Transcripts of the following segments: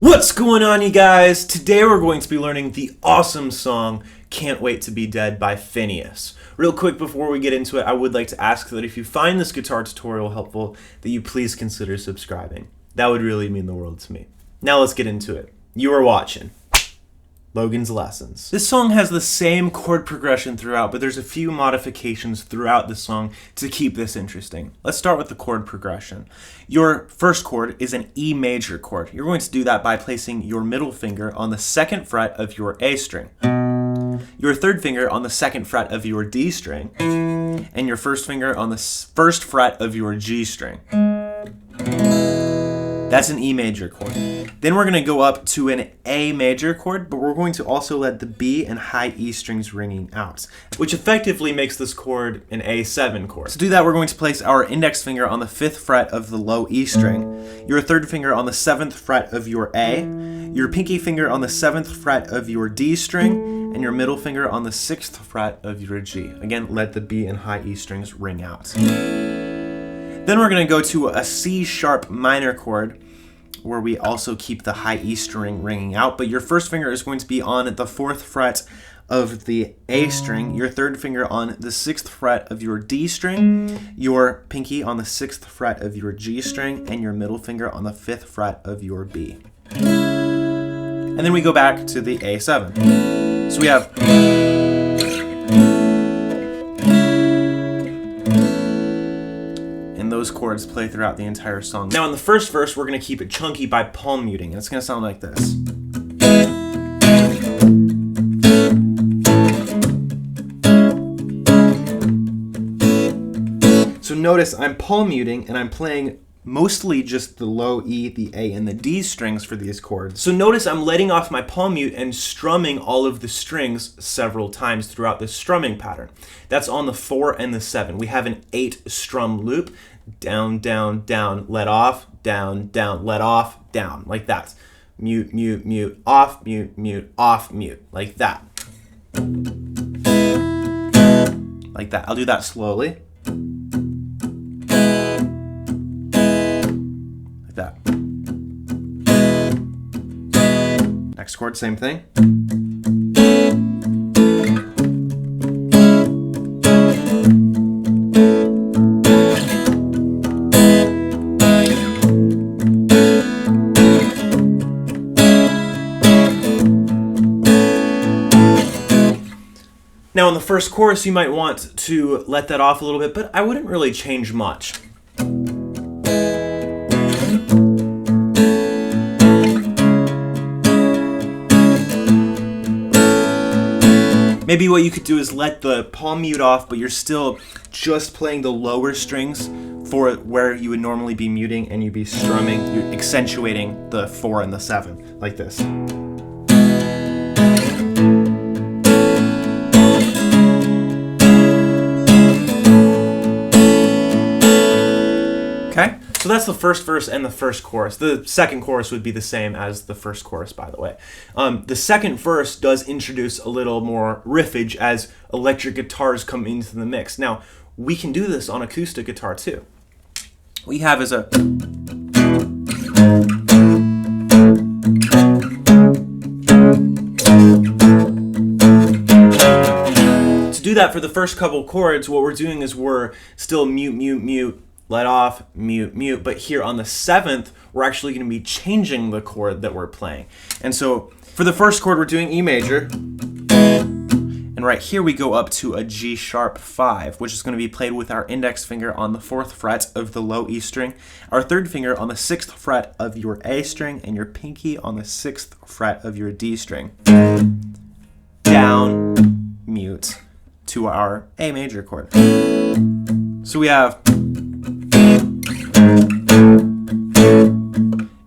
What's going on, you guys? Today we're going to be learning the awesome song Can't Wait to Be Dead by FINNEAS. Real quick before we get into it, I would like to ask that if you find this guitar tutorial helpful, that you please consider subscribing. That would really mean the world to me. Now let's get into it. You are watching Logan's Lessons. This song has the same chord progression throughout, but there's a few modifications throughout the song to keep this interesting. Let's start with the chord progression. Your first chord is an E major chord. You're going to do that by placing your middle finger on the second fret of your A string, your third finger on the second fret of your D string, and your first finger on the first fret of your G string. That's an E major chord. Then we're going to go up to an A major chord, but we're going to also let the B and high E strings ringing out, which effectively makes this chord an A7 chord. To do that, we're going to place our index finger on the 5th fret of the low E string, your third finger on the 7th fret of your A, your pinky finger on the 7th fret of your D string, and your middle finger on the 6th fret of your G. Again, let the B and high E strings ring out. Then we're going to go to a C sharp minor chord, where we also keep the high E string ringing out, but your first finger is going to be on the 4th fret of the A string, your third finger on the 6th fret of your D string, your pinky on the 6th fret of your G string, and your middle finger on the 5th fret of your B. And then we go back to the A7. So we have those chords play throughout the entire song. Now in the first verse, we're going to keep it chunky by palm muting. It's going to sound like this. So notice I'm palm muting and I'm playing mostly just the low E, the A, and the D strings for these chords. So notice I'm letting off my palm mute and strumming all of the strings several times throughout this strumming pattern. That's on the 4 and the 7. We have an 8 strum loop. Down, down, down, let off, down, down, let off, down, like that. Mute, mute, mute, off, mute, mute, off, mute, like that. Like that. I'll do that slowly. Like that. Next chord, same thing. Now in the first chorus, you might want to let that off a little bit, but I wouldn't really change much. Maybe what you could do is let the palm mute off, but you're still just playing the lower strings for where you would normally be muting, and you'd be strumming, you're accentuating the 4 and the 7, like this. Okay, so that's the first verse and the first chorus. The second chorus would be the same as the first chorus, by the way. The second verse does introduce a little more riffage as electric guitars come into the mix. Now, we can do this on acoustic guitar too. What we have is a... To do that for the first couple chords, what we're doing is we're still mute, mute, mute, let off, mute, mute, but here on the 7th, we're actually going to be changing the chord that we're playing. And so for the first chord, we're doing E major, and right here we go up to a G sharp 5, which is going to be played with our index finger on the 4th fret of the low E string, our third finger on the 6th fret of your A string, and your pinky on the 6th fret of your D string. Down, mute, to our A major chord. So we have...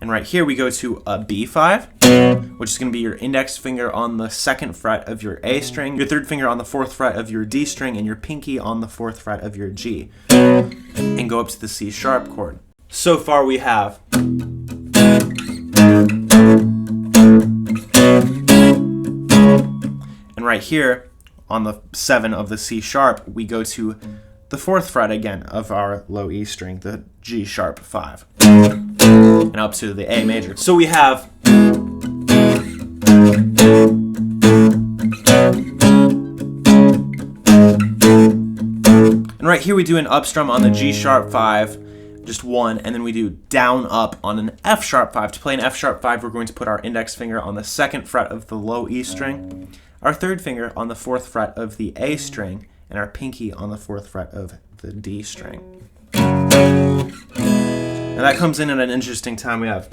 And right here we go to a B5, which is going to be your index finger on the 2nd fret of your A string, your third finger on the 4th fret of your D string, and your pinky on the 4th fret of your G. And go up to the C sharp chord. So far we have... And right here, on the 7 of the C sharp, we go to the 4th fret again of our low E string, the G sharp 5, and up to the A major. So we have right here we do an up strum on the G sharp 5, just one, and then we do down up on an F sharp 5. To play an F sharp 5, we're going to put our index finger on the 2nd fret of the low E string, our 3rd finger on the 4th fret of the A string, and our pinky on the 4th fret of the D string. And that comes in at an interesting time. We have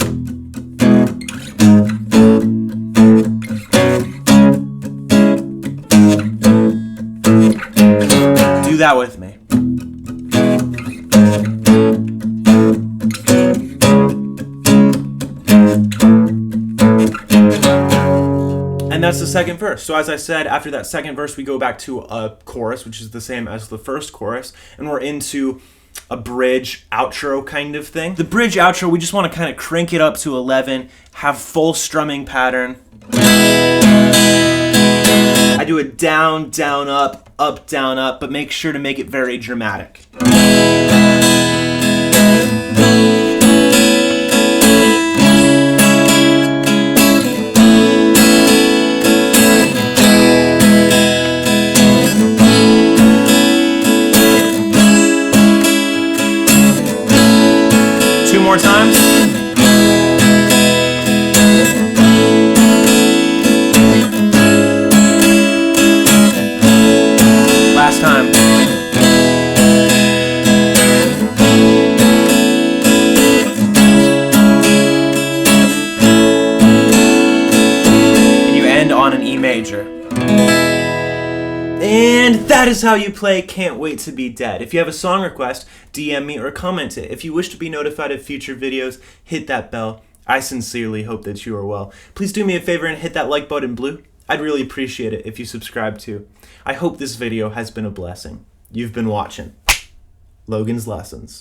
do that with me. And that's the 2nd verse. So as I said, after that 2nd verse, we go back to a chorus, which is the same as the 1st chorus, and we're into a bridge outro kind of thing. The bridge outro, we just want to kind of crank it up to 11, have full strumming pattern. I do it down, down, up, down, up, but make sure to make it very dramatic. More times. Last time. And you end on an E major. And that is how you play Can't Wait to Be Dead. If you have a song request, DM me or comment it. If you wish to be notified of future videos, hit that bell. I sincerely hope that you are well. Please do me a favor and hit that like button blue. I'd really appreciate it if you subscribe too. I hope this video has been a blessing. You've been watching Logan's Lessons.